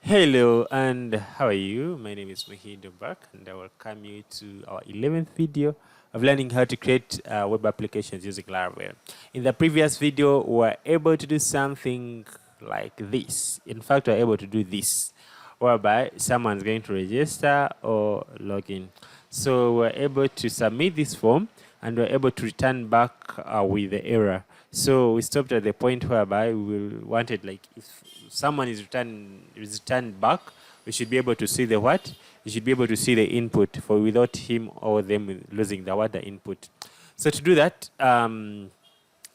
Hello and how are you? My name is Mahid Obak and I welcome you to our 11th video of learning how to create web applications using Laravel. In the previous video, we were able to do something like this. In fact, we were able to do this, whereby someone's going to register or log in. So we're able to submit this form and we're able to return back with the error. So we stopped at the point whereby we wanted, like, if someone is returned back, we should be able to see the what? We should be able to see the input for without him or them losing the input. So to do that,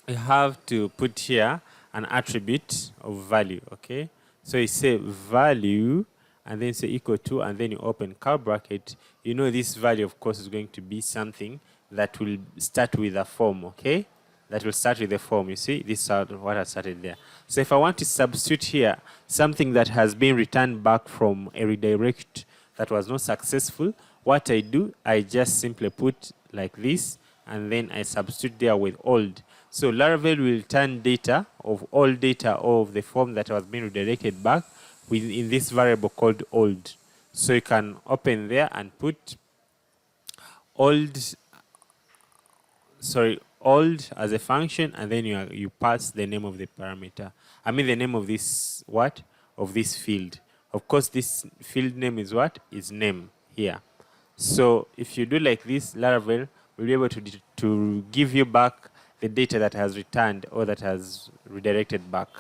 we have to put here an attribute of value, okay? So you say value and then say equal to, and then you open curly bracket. You know this value, of course, is going to be something that will start with a form, okay? That will start with the form. You see, this is what I started there. So if I want to substitute here something that has been returned back from a redirect that was not successful, what I do, I just simply put like this, and then I substitute there with old. So Laravel will return data of all data of the form that was being redirected back in this variable called old. So you can open there and put old as a function, and then you pass the name of the parameter. I mean the name of this of this field. Of course, this field name is what? Is name here. So if you do like this, Laravel will be able to give you back the data that has returned or that has redirected back.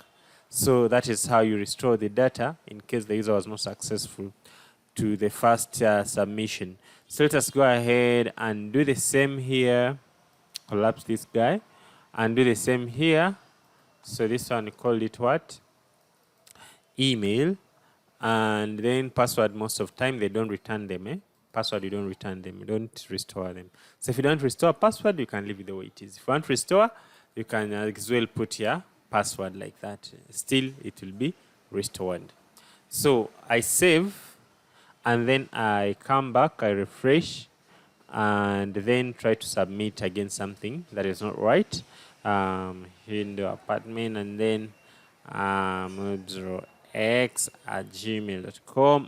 So that is how you restore the data in case the user was not successful to the first submission. So let us go ahead and do the same here. Collapse this guy and do the same here. So this one, call it what? Email. And then password, most of time they don't return them. Password, you don't return them, you don't restore them. So if you don't restore password, you can leave it the way it is. If you want to restore, you can as well put your password like that. Still, it will be restored. So I save, and then I come back, I refresh, and then try to submit again something that is not right. In the apartment, and then x@gmail.com,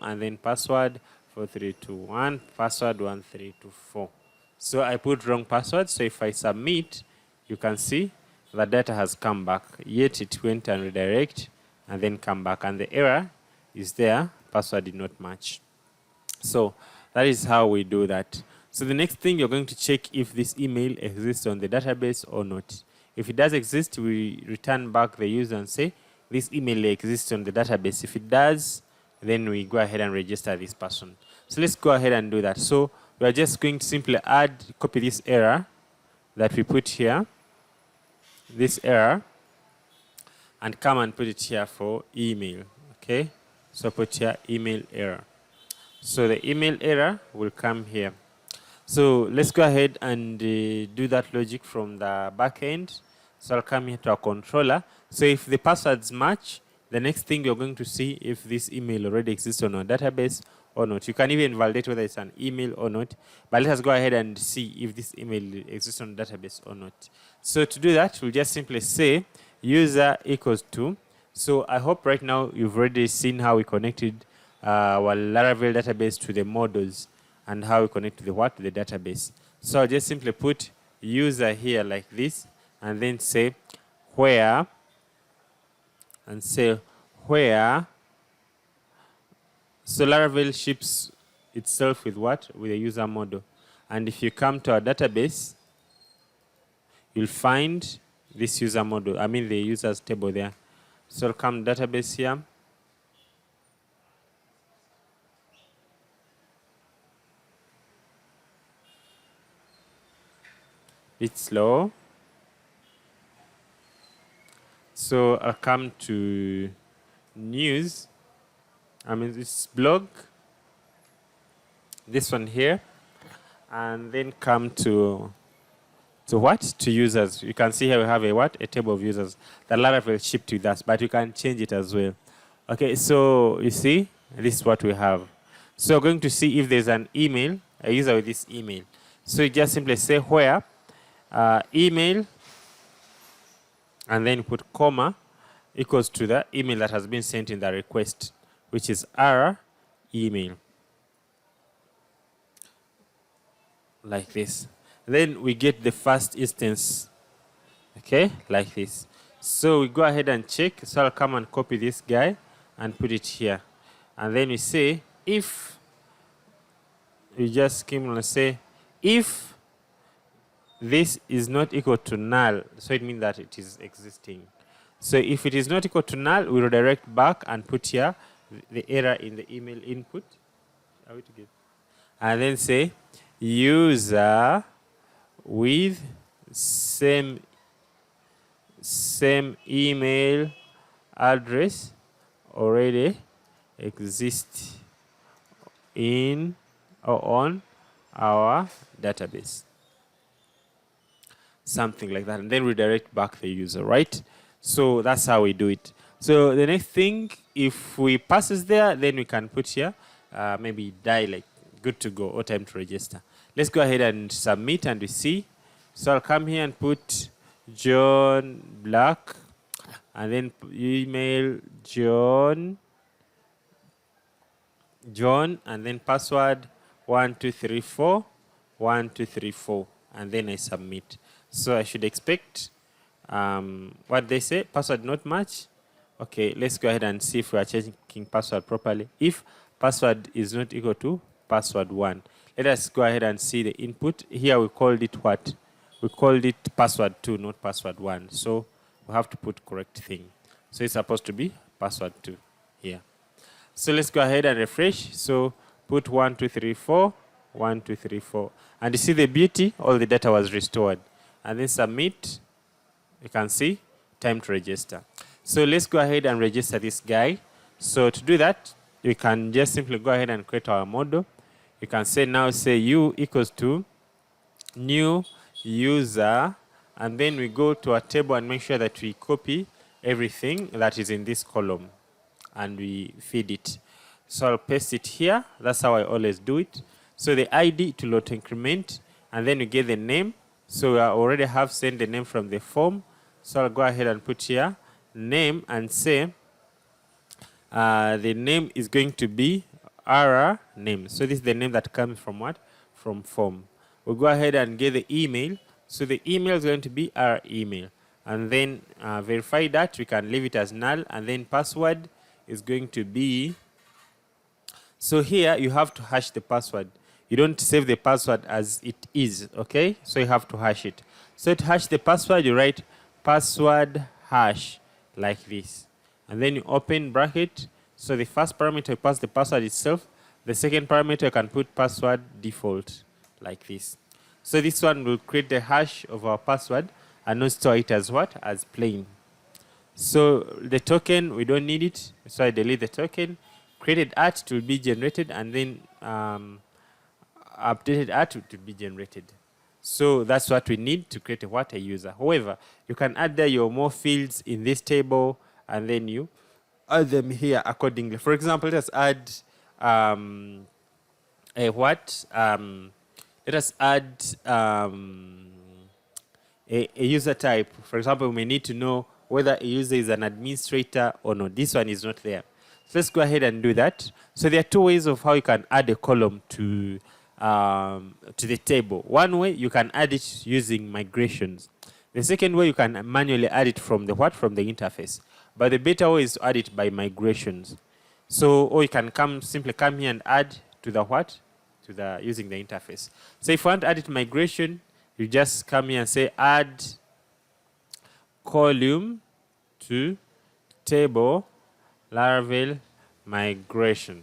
and then password 4321, password 1324. So I put wrong password. So if I submit, you can see the data has come back, yet it went and redirect and then come back, and the error is there, password did not match. So that is how we do that. So the next thing, you're going to check if this email exists on the database or not. If it does exist, we return back the user and say this email exists on the database. If it does, then we go ahead and register this person. So let's go ahead and do that. So we are just going to simply copy this error that we put here, this error, and come and put it here for email. Okay, so put here email error. So the email error will come here. So let's go ahead and do that logic from the back end. So I'll come here to our controller. So if the passwords match, the next thing you're going to see if this email already exists on our database or not. You can even validate whether it's an email or not. But let us go ahead and see if this email exists on the database or not. So to do that, we'll just simply say user equals to. So I hope right now you've already seen how we connected our Laravel database to the models, and how we connect to the what? To the database. So I'll just simply put user here like this, and then say where, and say where. So Laravel ships itself with what? With a user model. And if you come to our database, you'll find this user model, I mean the users table there. So I'll come database here. It's slow. So I'll come to news. I mean this blog. This one here. And then come to what? To users. You can see here we have a what? A table of users. The Laravel shipped with us, but you can change it as well. Okay, so you see, this is what we have. So we're going to see if there's an email, a user with this email. So you just simply say where email, and then put comma equals to the email that has been sent in the request. which is our email, like this. Then we get the first instance, okay, like this. So we go ahead and check. So I'll come and copy this guy and put it here. And then we say if, we just come and say if this is not equal to null, so it means that it is existing. So if it is not equal to null, we redirect back and put here the error in the email input. Are we together? And then say user with same email address already exists in or on our database. Something like that. And then redirect back the user, right? So that's how we do it. So the next thing, if we passes there, then we can put here, maybe die like good to go or time to register. Let's go ahead and submit and we see. So I'll come here and put John Black and then email John and then password 1234 1234 and then I submit. So I should expect what they say, password not match. Okay, let's go ahead and see if we are checking password properly. If password is not equal to password 1, let us go ahead and see the input. Here we called it what? We called it password 2, not password 1. So we have to put correct thing. So it's supposed to be password 2 here. So let's go ahead and refresh. So put 1234 1234. And you see the beauty, all the data was restored. And then submit. You can see time to register. So let's go ahead and register this guy. So to do that, we can just simply go ahead and create our model. You can say now, say u equals to new user, and then we go to our table and make sure that we copy everything that is in this column and we feed it. So I'll paste it here. That's how I always do it. So the ID to auto increment, and then we get the name. So I already have sent the name from the form. So I'll go ahead and put here name and say the name is going to be our name. So this is the name that comes from what? From form. We'll go ahead and get the email. So the email is going to be our email. And then verify that. We can leave it as null. And then password is going to be, so here you have to hash the password. You don't save the password as it is, okay? So you have to hash it. So to hash the password, you write password hash like this. And then you open bracket. So the first parameter, you pass the password itself. The second parameter, you can put password default like this. So this one will create the hash of our password and not store it as what? As plain. So the token, we don't need it. So I delete the token. Created art to be generated, and then updated art to be generated. So that's what we need to create a user. However, you can add there your more fields in this table, and then you add them here accordingly. For example, let us add let us add a user type. For example, we may need to know whether a user is an administrator or not. This one is not there. So let's go ahead and do that. So there are two ways of how you can add a column to the table. One way, you can add it using migrations. The second way, you can manually add it from the what? From the interface. But the better way is to add it by migrations. So, or you can simply come here and add to the what? To the using the interface. So if you want to add it migration, you just come here and say add column to table Laravel migration.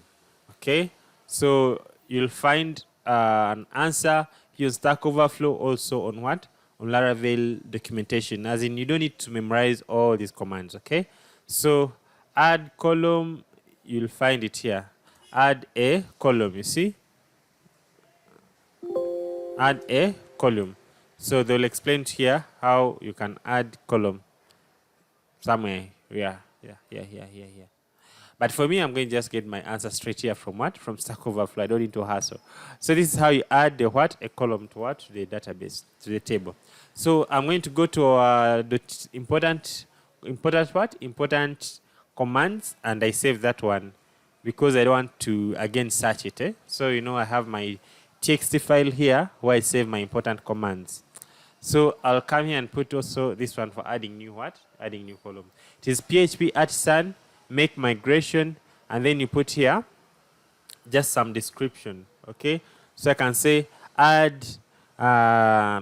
Okay, so you'll find an answer here on Stack Overflow, also on what? On Laravel documentation, as in you don't need to memorize all these commands. Okay, so add column, you'll find it here. Add a column, you see? Add a column. So they'll explain here how you can add column somewhere. Yeah. But for me, I'm going to just get my answer straight here from what? From Stack Overflow. I don't need to hassle. So this is how you add the what? A column to what? To the database, to the table. So I'm going to go to the important what? Important commands, and I save that one because I don't want to again search it. So I have my txt file here where I save my important commands. So I'll come here and put also this one for adding new what? Adding new column. It is PHP artisan, make migration, and then you put here just some description, okay? So I can say add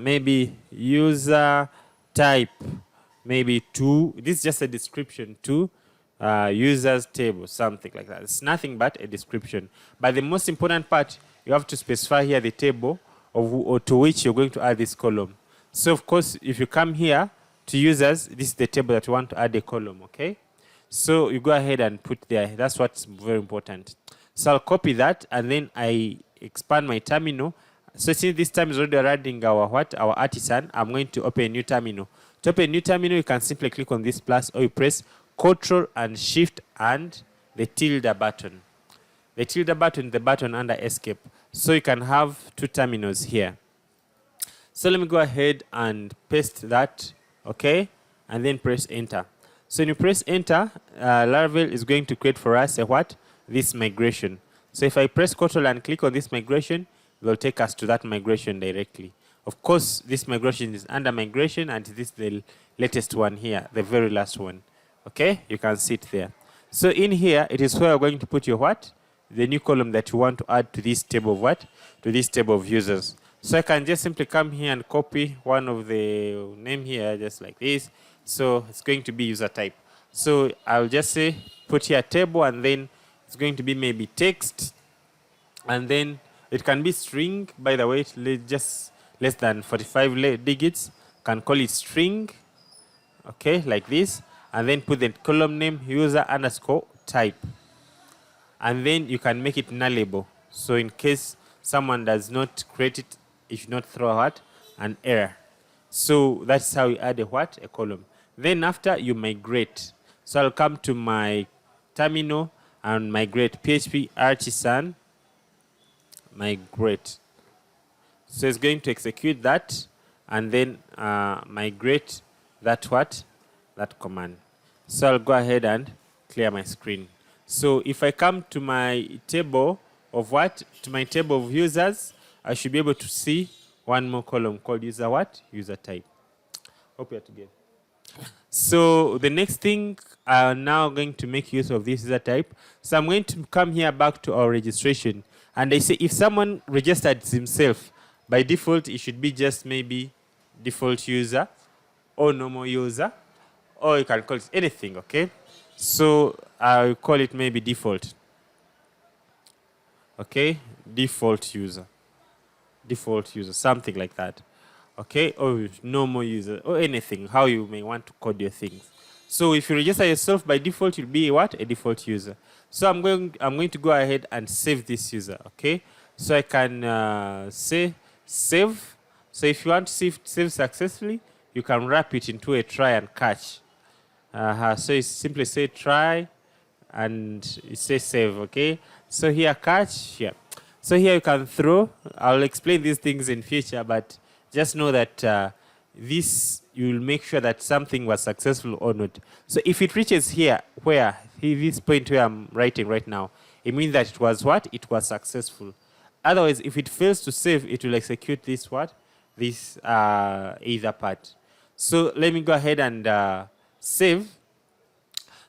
maybe user type, maybe to, this is just a description to users table, something like that. It's nothing but a description. But the most important part, you have to specify here the table or to which you're going to add this column. So of course, if you come here to users, this is the table that you want to add a column, okay? So you go ahead and put there. That's what's very important. So I'll copy that and then I expand my terminal. So since this time is already running our what? Our artisan, I'm going to open a new terminal. To open a new terminal, you can simply click on this plus or you press Ctrl and Shift and the tilde button. The tilde button is the button under escape. So you can have two terminals here. So let me go ahead and paste that, okay? And then press enter. So when you press enter, Laravel is going to create for us a what? This migration. So if I press Ctrl and click on this migration, it will take us to that migration directly. Of course, this migration is under migration, and this is the latest one here, the very last one. Okay, you can see it there. So in here, it is where you're going to put your what? The new column that you want to add to this table of what? To this table of users. So I can just simply come here and copy one of the name here, just like this. So it's going to be user type. So I'll just say put here table, and then it's going to be maybe text, and then it can be string. By the way, just less than 45 digits. Can call it string, okay, like this, and then put the column name user underscore type, and then you can make it nullable. So in case someone does not create it, it should not throw out an error. So that's how you add a what? A column. Then after you migrate. So I'll come to my terminal and migrate PHP artisan migrate. So it's going to execute that and then migrate that what? That command. So I'll go ahead and clear my screen. So if I come to my table of what? To my table of users, I should be able to see one more column called user what? User type. Hope you're together. So the next thing, I'm now going to make use of this user type. So I'm going to come here back to our registration. And I say if someone registered himself, by default, it should be just maybe default user or normal user, or you can call it anything, okay? So I'll call it maybe default. Okay, default user, something like that. Okay, or normal user, or anything, how you may want to code your things. So if you register yourself by default, you'll be what? A default user. So I'm going to go ahead and save this user, okay? So I can say save. So if you want to save successfully, you can wrap it into a try and catch. So you simply say try and you say save, okay? So here catch here. So here you can throw. I'll explain these things in future, but just know that this, you will make sure that something was successful or not. So if it reaches here, where this point where I'm writing right now, it means that it was what? It was successful. Otherwise, if it fails to save, it will execute this what? This either part. So let me go ahead and save.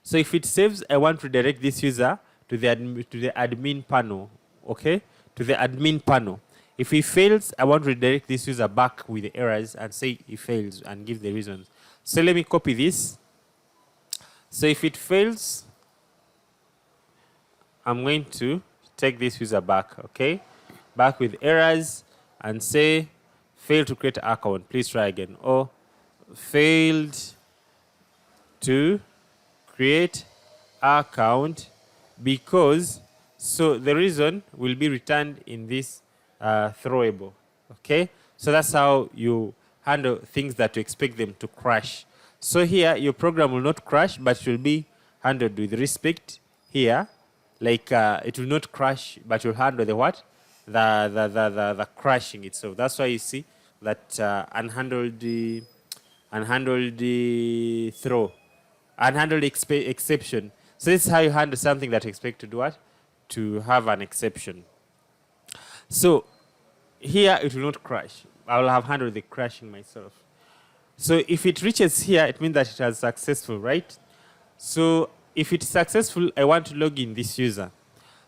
So if it saves, I want to redirect this user to the admin panel, okay? To the admin panel. If he fails, I want to redirect this user back with the errors and say he fails and give the reasons. So let me copy this. So if it fails, I'm going to take this user back, okay? Back with errors and say failed to create an account. Please try again. Or failed to create account because, so the reason will be returned in this throwable, okay? So that's how you handle things that you expect them to crash. So here, your program will not crash, but it will be handled with respect here. Like it will not crash, but you'll handle the what? The crashing itself. That's why you see that unhandled throw, unhandled exception. So this is how you handle something that you expect to do what? to have an exception. So here it will not crash. I will have handled the crashing myself. So if it reaches here, it means that it has successful, right? So if it's successful, I want to log in this user.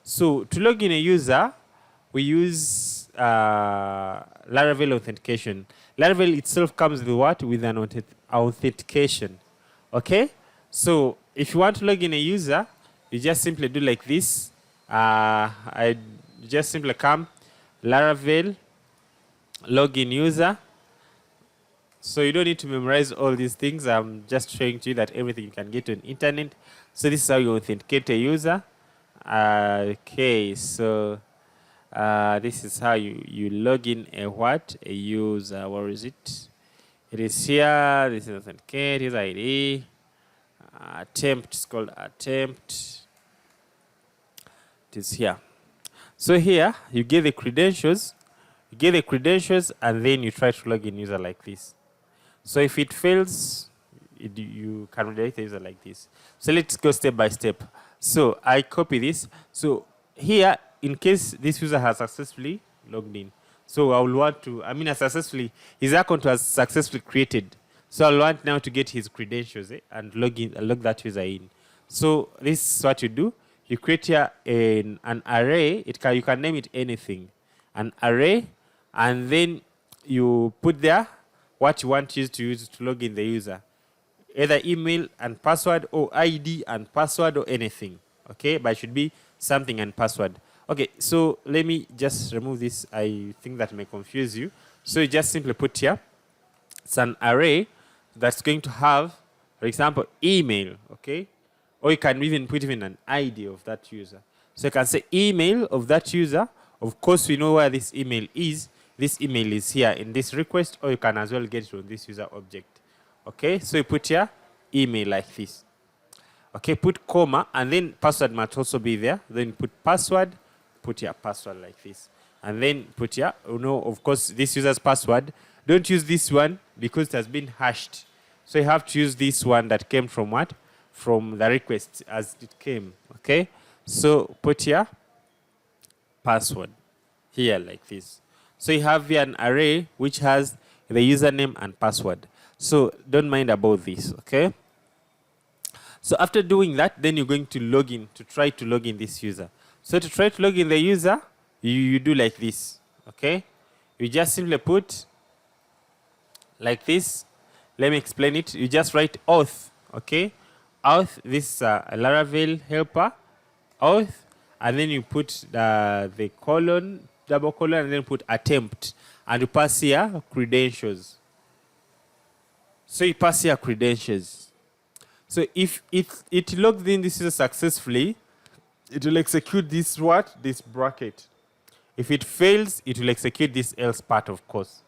So to log in a user, we use Laravel Authentication. Laravel itself comes with what? With an authentication. Okay? So if you want to log in a user, you just simply do like this. I just simply come Laravel login user. So you don't need to memorize all these things. I'm just showing to you that everything you can get on internet. So this is how you authenticate a user. Okay, so this is how you log in a what? A user. Where is it? It is here. This is authenticate. Here's ID. Attempt. It's called attempt. It is here. So here you get the credentials. You get the credentials, and then you try to log in user like this. So if it fails, you can redirect the user like this. So let's go step by step. So I copy this. So here, in case this user has successfully logged in, so I will want to, his account was successfully created. So I'll want now to get his credentials and log that user in. So this is what you do. You create here an array. You can name it anything. An array, and then you put there what you want to use to log in the user. Either email and password, or ID and password, or anything. Okay, but it should be something and password. Okay, so let me just remove this. I think that may confuse you. So you just simply put here, it's an array that's going to have, for example, email, okay? Or you can even put even an ID of that user. So you can say email of that user. Of course, we know where this email is. This email is here in this request, or you can as well get it on this user object. Okay, so you put here email like this. Okay, put comma, and then password must also be there. Then put password, put your password like this. And then put here, of course, this user's password. Don't use this one because it has been hashed. So you have to use this one that came from what? From the request as it came. Okay, so put here password here like this. So you have here an array which has the username and password. So don't mind about this, okay? So after doing that, then you're going to log in, to try to log in this user. So to try to log in the user, you do like this, okay? You just simply put like this. Let me explain it. You just write auth, okay? Auth, this is a Laravel helper, auth, and then you put the colon, double colon, and then put attempt, and you pass here credentials. So you pass here credentials. So if it logged in this user successfully, it will execute this what? This bracket. If it fails, it will execute this else part, of course.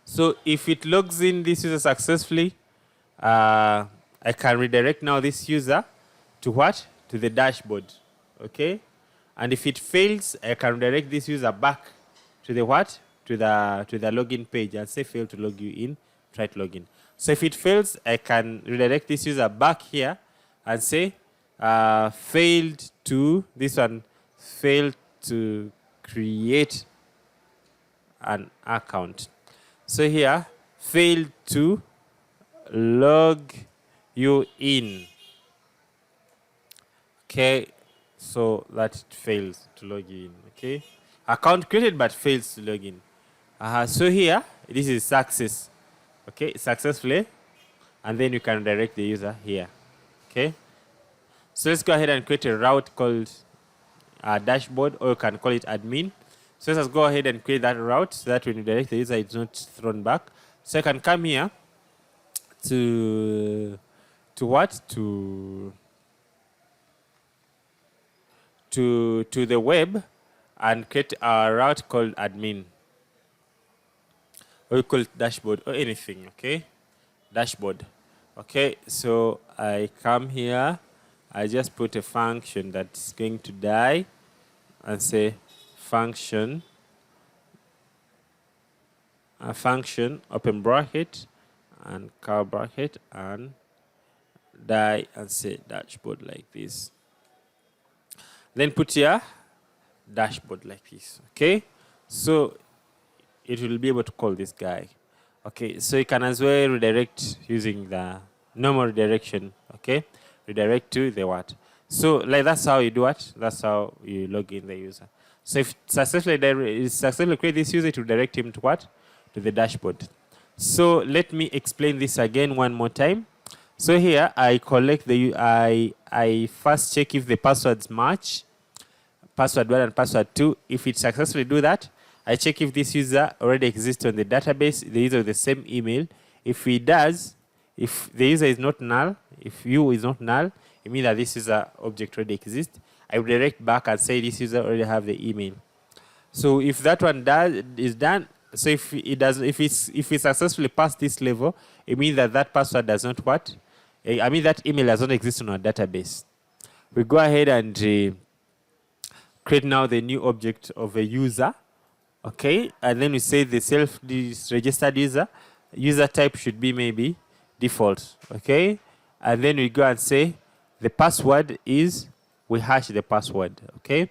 So if it logs in this user successfully, I can redirect now this user to what? To the dashboard. Okay? And if it fails, I can redirect this user back to the what? To the login page and say fail to log you in. Try to log in. So if it fails, I can redirect this user back here and say failed to, this one, failed to create an account. So here, failed to log you in. Okay, so that it fails to log you in. Okay, account created but fails to log in. So here, this is success. Okay, successfully, and then you can direct the user here. Okay, so let's go ahead and create a route called dashboard, or you can call it admin. So let's go ahead and create that route so that when you direct the user, it's not thrown back. So I can come here to what? To the web and create a route called admin. Or you call it dashboard or anything, okay? Dashboard. Okay, so I come here, I just put a function that's going to die and say function, a function, open bracket and curly bracket, and die and say dashboard like this. Then put your dashboard like this. Okay, so it will be able to call this guy. Okay, so you can as well redirect using the normal redirection. Okay, redirect to the what. So like that's how you do it. That's how you log in the user. So if successfully create this user, to direct him to what? To the dashboard. So let me explain this again one more time. So here I collect the I first check if the passwords match, password 1 and password 2. If it successfully do that, I check if this user already exists on the database, the user with the same email. If he does, if the user is not null, if you is not null, it means that this user object already exists. I will direct back and say this user already have the email. So if that one is done, so if it does, if we successfully pass this level, it means that that password does not what? I mean that email does not exist on our database. We go ahead and create now the new object of a user. Okay, and then we say the this registered user type should be maybe default. Okay, and then we go and say the password is, we hash the password. Okay,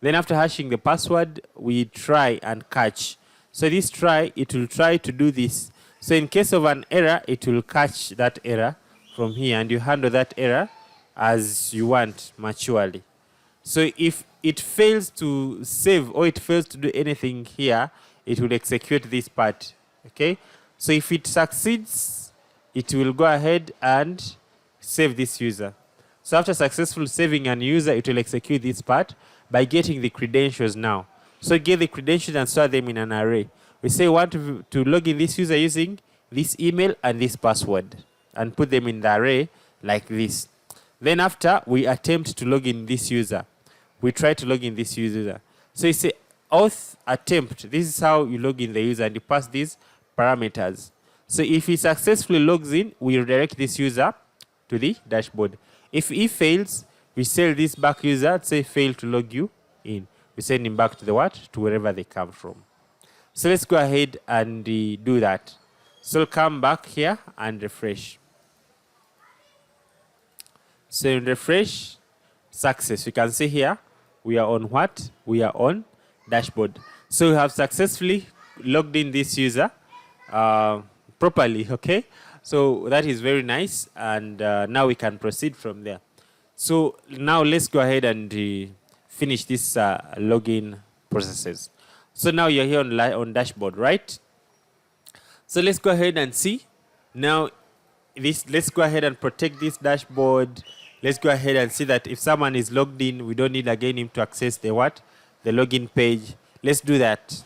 then after hashing the password, we try and catch. So this try, it will try to do this. So in case of an error, it will catch that error from here, and you handle that error as you want maturely. So if it fails to save or it fails to do anything here, it will execute this part. Okay, so if it succeeds, it will go ahead and save this user. So after successfully saving an user, it will execute this part by getting the credentials now. So get the credentials and store them in an array. We say we want to log in this user using this email and this password, and put them in the array like this. Then after we attempt to log in this user, we try to log in this user. So you say auth attempt. This is how you log in the user, and you pass these parameters. So if he successfully logs in, we redirect this user to the dashboard. If he fails, we sell this back user, say fail to log you in. We send him back to the what? To wherever they come from. So let's go ahead and do that. So come back here and refresh. So in refresh, success. You can see here, we are on what? We are on dashboard. So we have successfully logged in this user properly, okay? So that is very nice, and now we can proceed from there. So now let's go ahead and finish this login processes. So now you're here on dashboard, right? So let's go ahead and see. Now, let's go ahead and protect this dashboard. Let's go ahead and see that if someone is logged in, we don't need again him to access the what? The login page. Let's do that.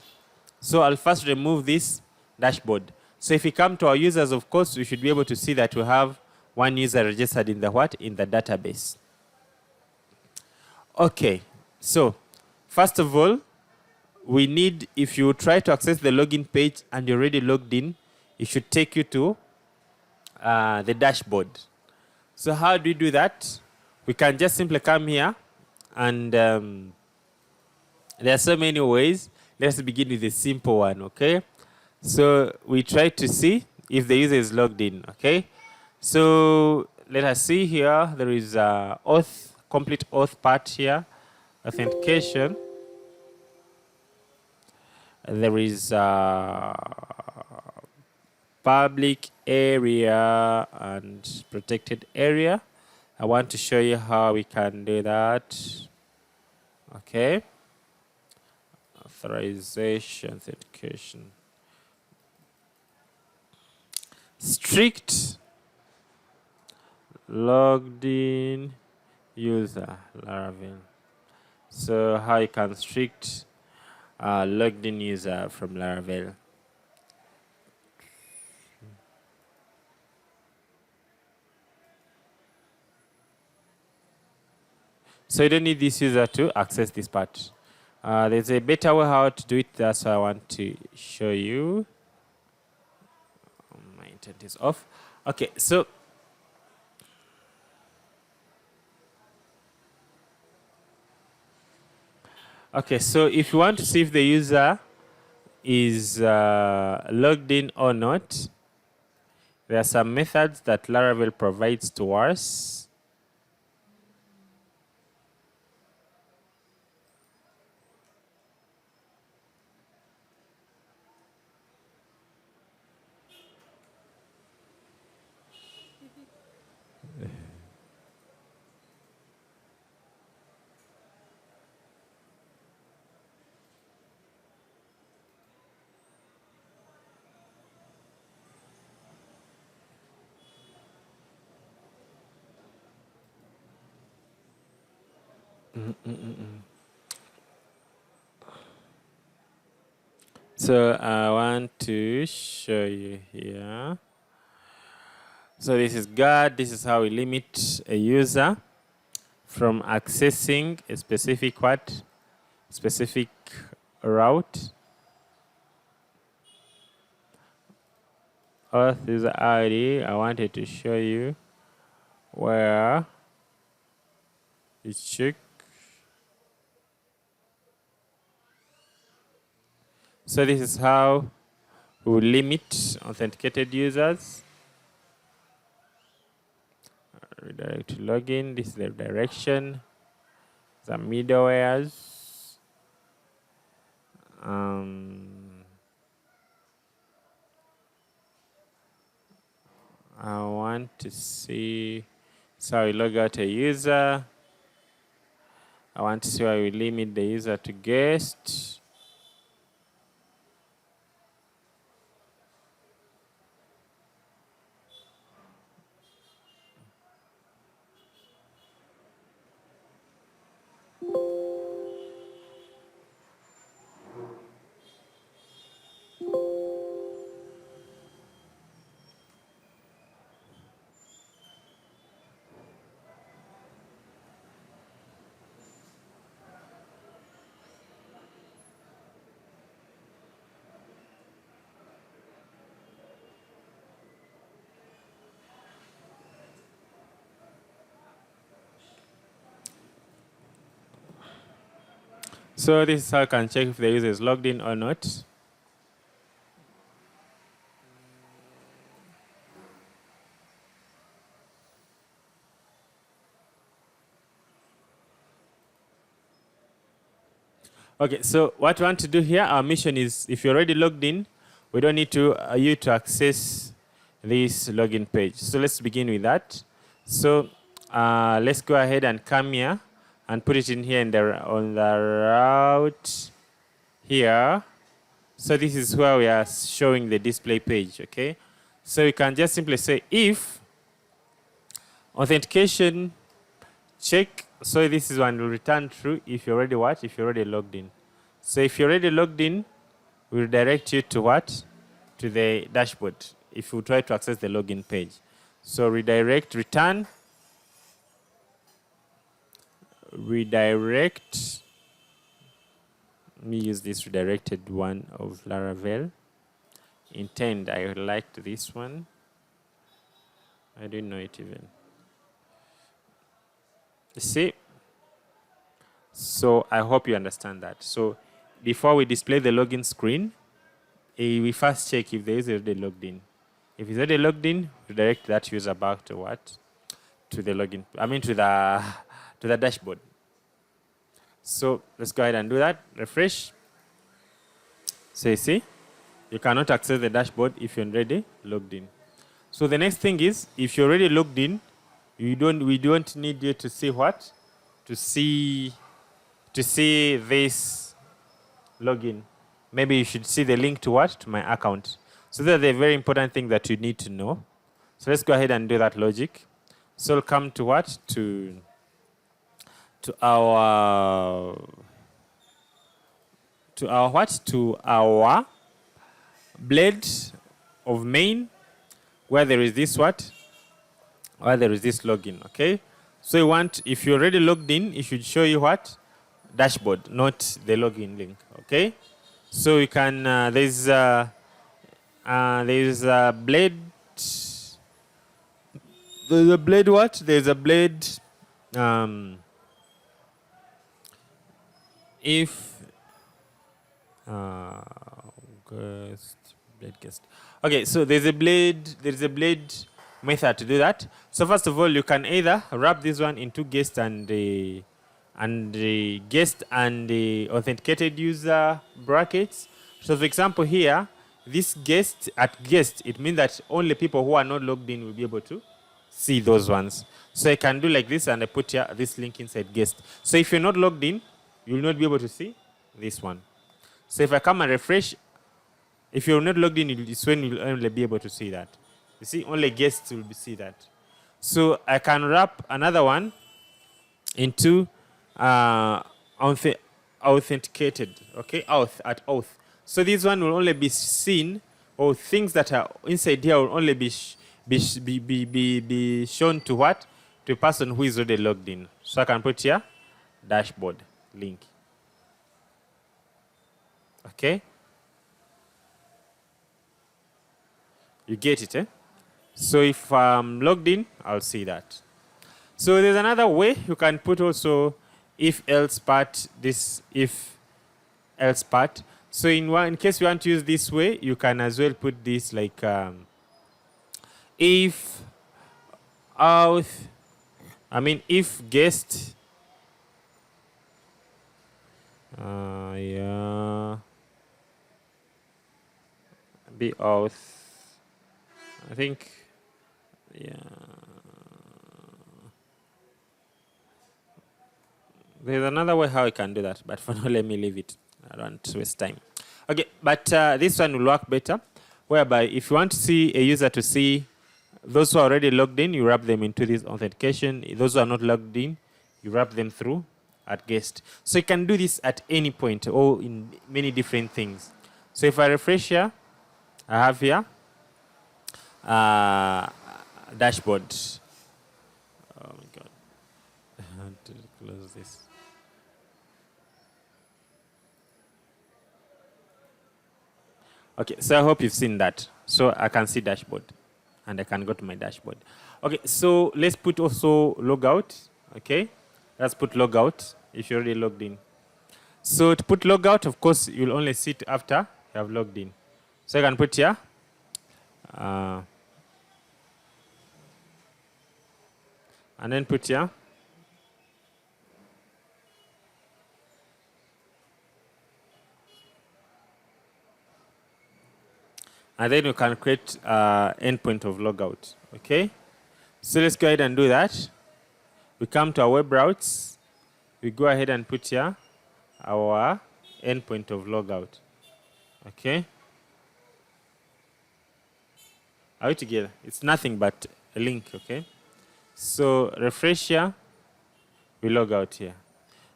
So I'll first remove this dashboard. So if we come to our users, of course, we should be able to see that we have one user registered in the what? In the database. Okay, so first of all, we need, if you try to access the login page and you're already logged in, it should take you to the dashboard. So how do we do that? We can just simply come here, and there are so many ways. Let's begin with the simple one, okay? So we try to see if the user is logged in, okay? So let us see here, there is a complete auth part here, authentication. There is public area and protected area. I want to show you how we can do that. Okay. Authorization, authentication. Strict logged in user, Laravel. So how you can strict logged in user from Laravel. So you don't need this user to access this part. There's a better way how to do it. That's what I want to show you. My internet is off. Okay, so if you want to see if the user is logged in or not, there are some methods that Laravel provides to us. So I want to show you here. So this is guard. This is how we limit a user from accessing a specific what? Specific route. Auth user ID. I wanted to show you where you check. So this is how we limit authenticated users. Redirect to login. This is the direction. The middlewares. I want to see. So I log out a user. I want to see why we limit the user to guest. So this is how I can check if the user is logged in or not. Okay, so what we want to do here, our mission is if you're already logged in, we don't need you to access this login page. So let's begin with that. So let's go ahead and come here and put it in here on the route here. So this is where we are showing the display page, okay? So you can just simply say if authentication check. So this is one will return true if you already what? If you're already logged in. So if you're already logged in, we'll direct you to what? To the dashboard if you try to access the login page. So redirect, return, redirect. Let me use this redirected one of Laravel. Intend, I liked this one. I didn't know it even. You see? So I hope you understand that. So before we display the login screen, we first check if the user is already logged in. If he's already logged in, we direct that user back to what? To the login. I mean to the dashboard. So let's go ahead and do that. Refresh. So you see, you cannot access the dashboard if you're already logged in. So the next thing is, if you're already logged in, we don't need you to see what? To see this login. Maybe you should see the link to what? To my account. So that's a very important thing that you need to know. So let's go ahead and do that logic. So we'll come to what? To our what? To our blade of main, where there is this what? Where there is this login, okay? So you want, if you're already logged in, it should show you what? Dashboard, not the login link, okay? So you can, there's a blade, there's a blade what? There's a blade, if, guest. Okay, so there's a blade method to do that. So first of all, you can either wrap this one into guest and the guest and the authenticated user brackets. So for example here, this guest, it means that only people who are not logged in will be able to see those ones. So I can do like this and I put here this link inside guest. So if you're not logged in, you will not be able to see this one. So if I come and refresh, if you're not logged in, it's when you'll only be able to see that. You see, only guests will see that. So I can wrap another one into authenticated, okay, auth. So this one will only be seen, or things that are inside here will only be shown to what? To a person who is already logged in. So I can put here dashboard link. Okay? You get it, eh? So if I'm logged in, I'll see that. So there's another way you can put also if else part, this if else part. So in case you want to use this way, you can as well put this like if auth, if guest, yeah, be auth, I think, yeah. There's another way how I can do that, but for now, let me leave it. I don't want to waste time. Okay, but this one will work better, whereby if you want to see a user to see those who are already logged in, you wrap them into this authentication. Those who are not logged in, you wrap them through at guest. So you can do this at any point or in many different things. So if I refresh here, I have here dashboard. Oh my God. I have to close this. Okay, so I hope you've seen that. So I can see dashboard and I can go to my dashboard. Okay, so let's put also logout. Okay, let's put logout if you're already logged in. So to put logout, of course, you'll only see it after you have logged in. So I can put here. And then put here. And then you can create endpoint of logout. Okay. So let's go ahead and do that. We come to our web routes. We go ahead and put here our endpoint of logout. Okay. Are we together? It's nothing but a link. Okay. So refresh here. We log out here.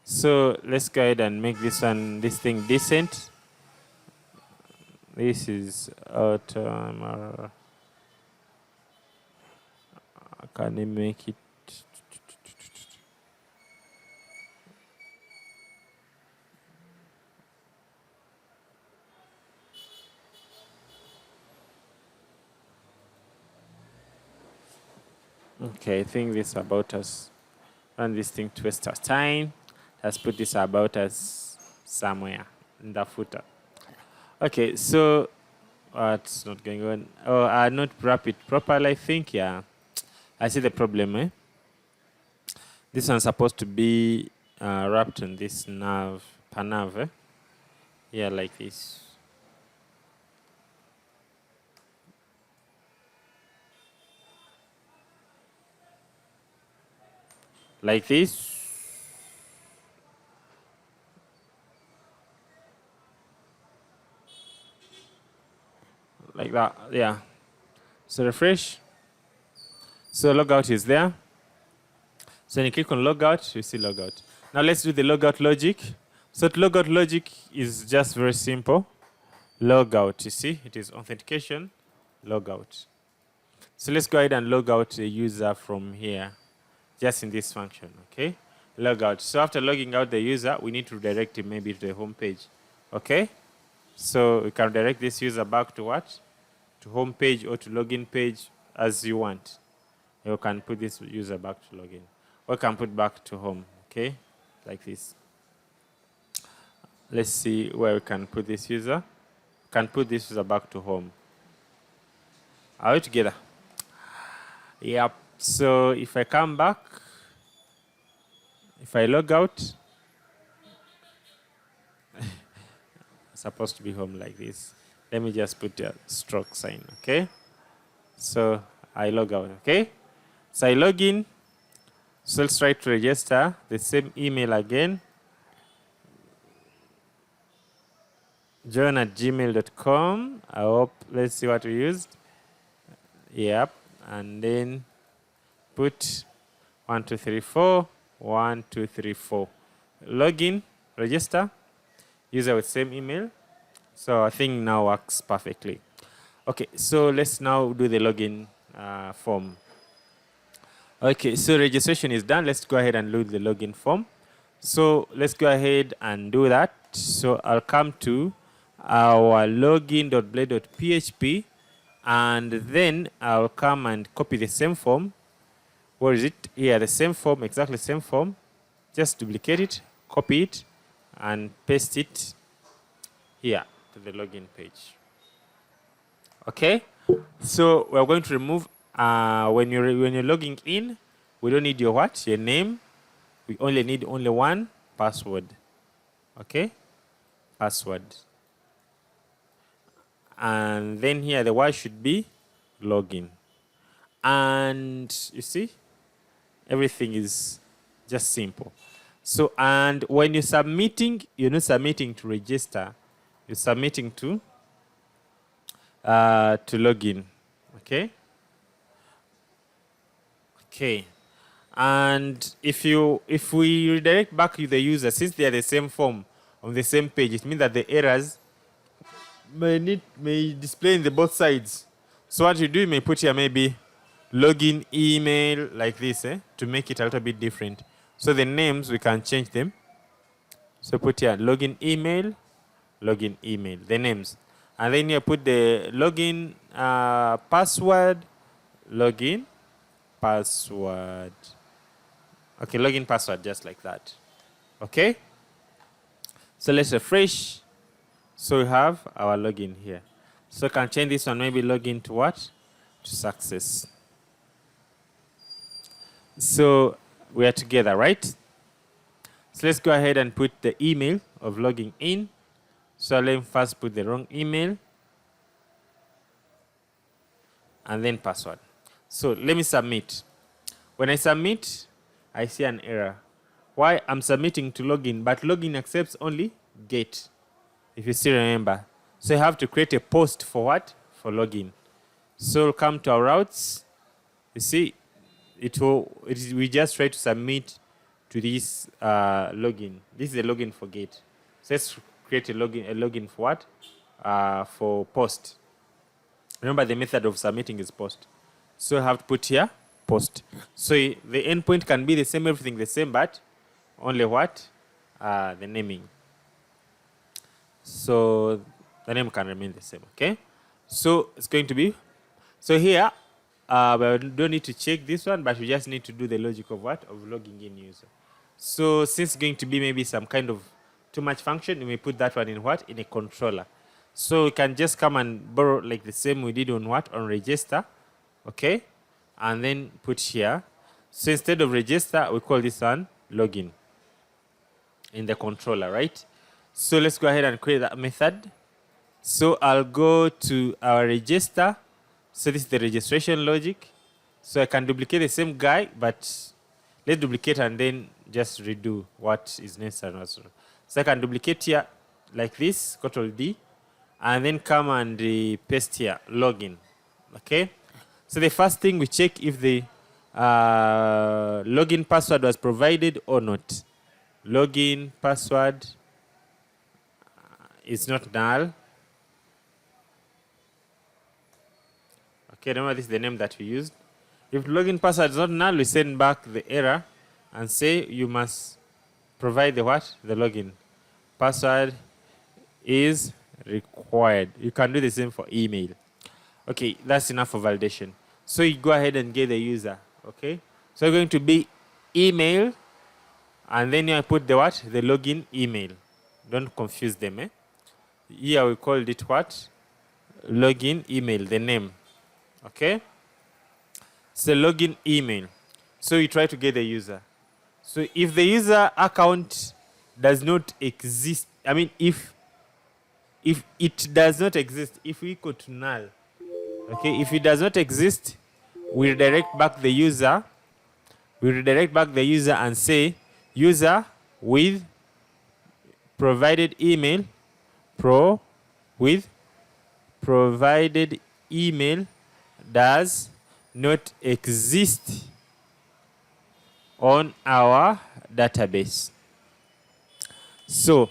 So let's go ahead and make this thing decent. This is can I make it? Okay, I think this is about us. Run this thing to waste our time. Let's put this about us somewhere in the footer. Okay, so what's not going on? Oh, I not wrap it properly, I think. Yeah, I see the problem. This one's supposed to be wrapped on this nav, panav. Yeah, like this. Like this. Like that, yeah. So refresh. So logout is there. So when you click on logout, you see logout. Now let's do the logout logic. So logout logic is just very simple. Logout, you see, it is authentication, logout. So let's go ahead and log out a user from here, just in this function, okay? Logout. So after logging out the user, we need to redirect him maybe to the home page, okay? So we can direct this user back to what? To home page or to login page as you want. You can put this user back to login. Or can put back to home, okay? Like this. Let's see where we can put this user. Can put this user back to home. Are we together? Yep. So if I come back, if I log out, it's supposed to be home like this. Let me just put a stroke sign, okay? So I log out, okay? So I log in. So let's try to register the same email again. John@gmail.com. I hope, let's see what we used. Yep. And then put 1, 2, 3, 4, 1, 2, 3, 4. login, register, user with same email. So I think now works perfectly. Okay, so let's now do the login form. Okay, so registration is done. Let's go ahead and load the login form. So let's go ahead and do that. So I'll come to our login.blade.php, and then I'll come and copy the same form. Where is it? Here, the same form, exactly same form. Just duplicate it, copy it, and paste it here to the login page. Okay, so we're going to remove when you're logging in, we don't need your what? Your name. We only need one password. Okay, password. And then here the word should be login. And you see, everything is just simple. So, and when you're submitting, you're not submitting to register, you're submitting to login. Okay. Okay. And if we redirect back to the user, since they are the same form on the same page, it means that the errors may display in the both sides. So what you do, you may put here maybe login email like this, to make it a little bit different. So the names, we can change them. So put here login email, the names. And then you put the login password, login password. Okay, login password, just like that. Okay. So let's refresh. So we have our login here. So I can change this one, maybe login to what? To success. So we are together, right? So let's go ahead and put the email of logging in. So let me first put the wrong email. And then password. So let me submit. When I submit, I see an error. Why? I'm submitting to login, but login accepts only get, if you still remember. So you have to create a post for what? For login. So we'll come to our routes. You see, we just try to submit to this login. This is a login for get. So let's create a login for what? For post. Remember, the method of submitting is post. So I have to put here post. So the endpoint can be the same, everything the same, but only what? The naming. So the name can remain the same, okay? So it's going to be, so here, we don't need to check this one, but we just need to do the logic of what? Of logging in user. So since it's going to be maybe some kind of too much function, we may put that one in what? In a controller. So we can just come and borrow like the same we did on what? On register, okay? And then put here. So instead of register, we call this one login in the controller, right? So let's go ahead and create that method. So I'll go to our register. So this is the registration logic. So I can duplicate the same guy, but let's duplicate and then just redo what is necessary. So I can duplicate here like this, Ctrl D, and then come and paste here, login. Okay. So the first thing we check if the login password was provided or not. Login password is not null. Okay, remember this is the name that we used. If login password is not null, we send back the error and say you must provide the what? The login password is required. You can do the same for email. Okay, that's enough for validation. So you go ahead and get the user. Okay, so you're going to be email, and then you put the what? The login email. Don't confuse them. Here we called it what? Login email, the name. Okay, so login email. So you try to get the user. So if the user account does not exist, I mean if it does not exist, if we equal to null, okay, if it does not exist, we redirect back the user. We redirect back the user and say user with provided email with provided email does not exist on our database. So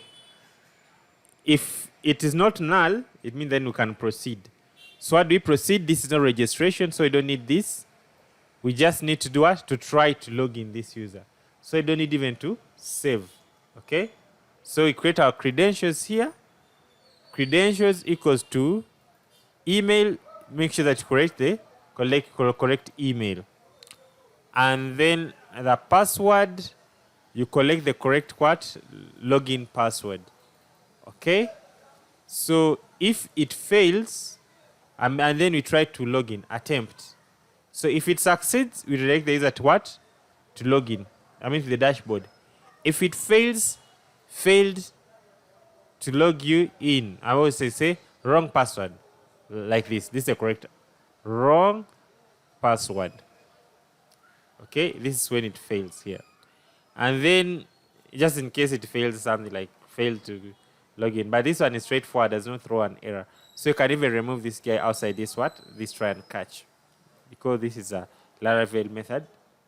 if it is not null, it means then we can proceed. So how do we proceed? This is not registration, so we don't need this. We just need to do what? To try to log in this user. So you don't need even to save. Okay? So we create our credentials here. Credentials equals to email. Make sure that you correct the correct email. And then the password, you collect the correct what? Login password. Okay? So if it fails, and then we try to log in, attempt. So if it succeeds, we redirect the user to what? To log in. I mean to the dashboard. If it fails, failed to log you in, I always say wrong password. Like this. This is the correct wrong password. Okay, this is when it fails here. And then just in case it fails, something like failed to log in. But this one is straightforward, does not throw an error. So you can even remove this guy outside this what? This try and catch. Because this is a Laravel method,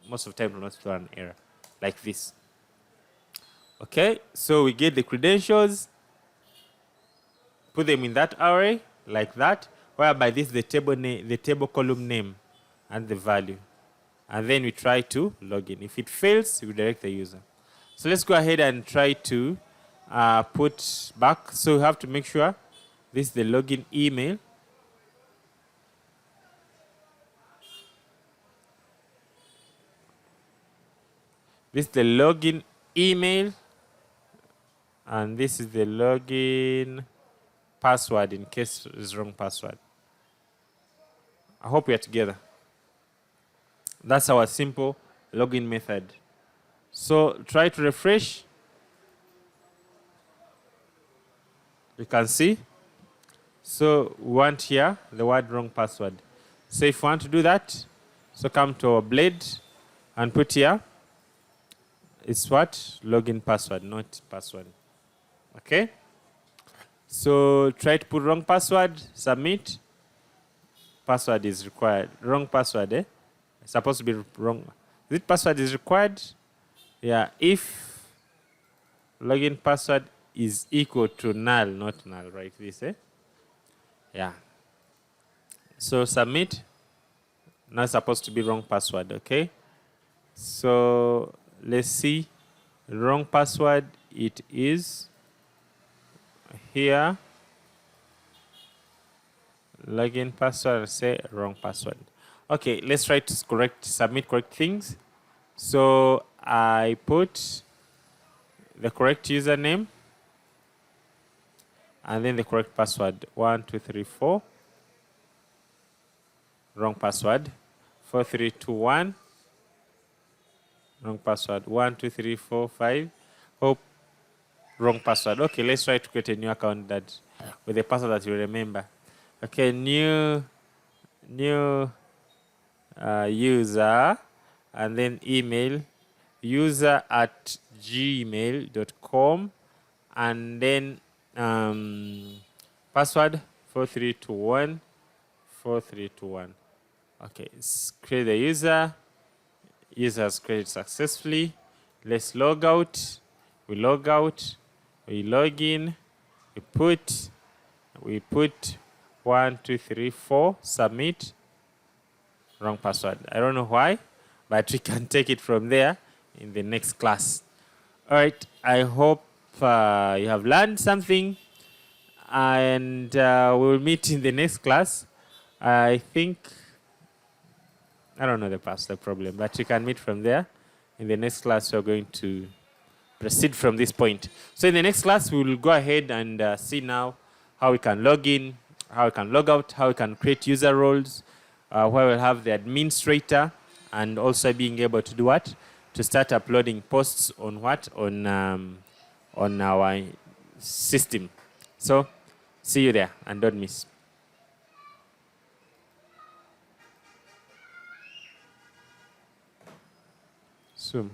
most of the time will not throw an error. Like this. Okay, so we get the credentials, put them in that array, like that, whereby this is the table name, the table column name and the value. And then we try to log in. If it fails, we redirect the user. So let's go ahead and try to put back. So we have to make sure this is the login email. This is the login email. And this is the login password in case it's wrong password. I hope we are together. That's our simple login method. So try to refresh. You can see. So we want here the word wrong password. So if you want to do that, so come to our blade and put here. It's what? Login password, not password. Okay? So try to put wrong password, submit. Password is required. Wrong password, eh? It's supposed to be wrong. This password is required. Yeah, if login password is equal to null, not null, right? This, eh? Yeah. So submit. Now it's supposed to be wrong password, okay? So let's see. Wrong password, it is here. Login password, say wrong password. Okay, let's try to submit correct things. So I put the correct username and then the correct password. 1, 2, 3, 4. Wrong password. 4, 3, 2, 1. Wrong password. 1, 2, 3, 4, 5. Hope. Wrong password. Okay, let's try to create a new account that with a password that you remember. Okay, new user and then email user@gmail.com and then password 4321 4321. Okay, create the user. User has created successfully. Let's log out. We log out. We log in. We put 1, 2, 3, 4. Submit. Wrong password. I don't know why, but we can take it from there in the next class. All right. I hope you have learned something, and we'll meet in the next class. I think I don't know the problem, but we can meet from there. In the next class, we're going to proceed from this point. So in the next class, we will go ahead and see now how we can log in, how we can log out, how we can create user roles, where we'll have the administrator, and also being able to do what? To start uploading posts on what? On our system. So see you there, and don't miss. Soon.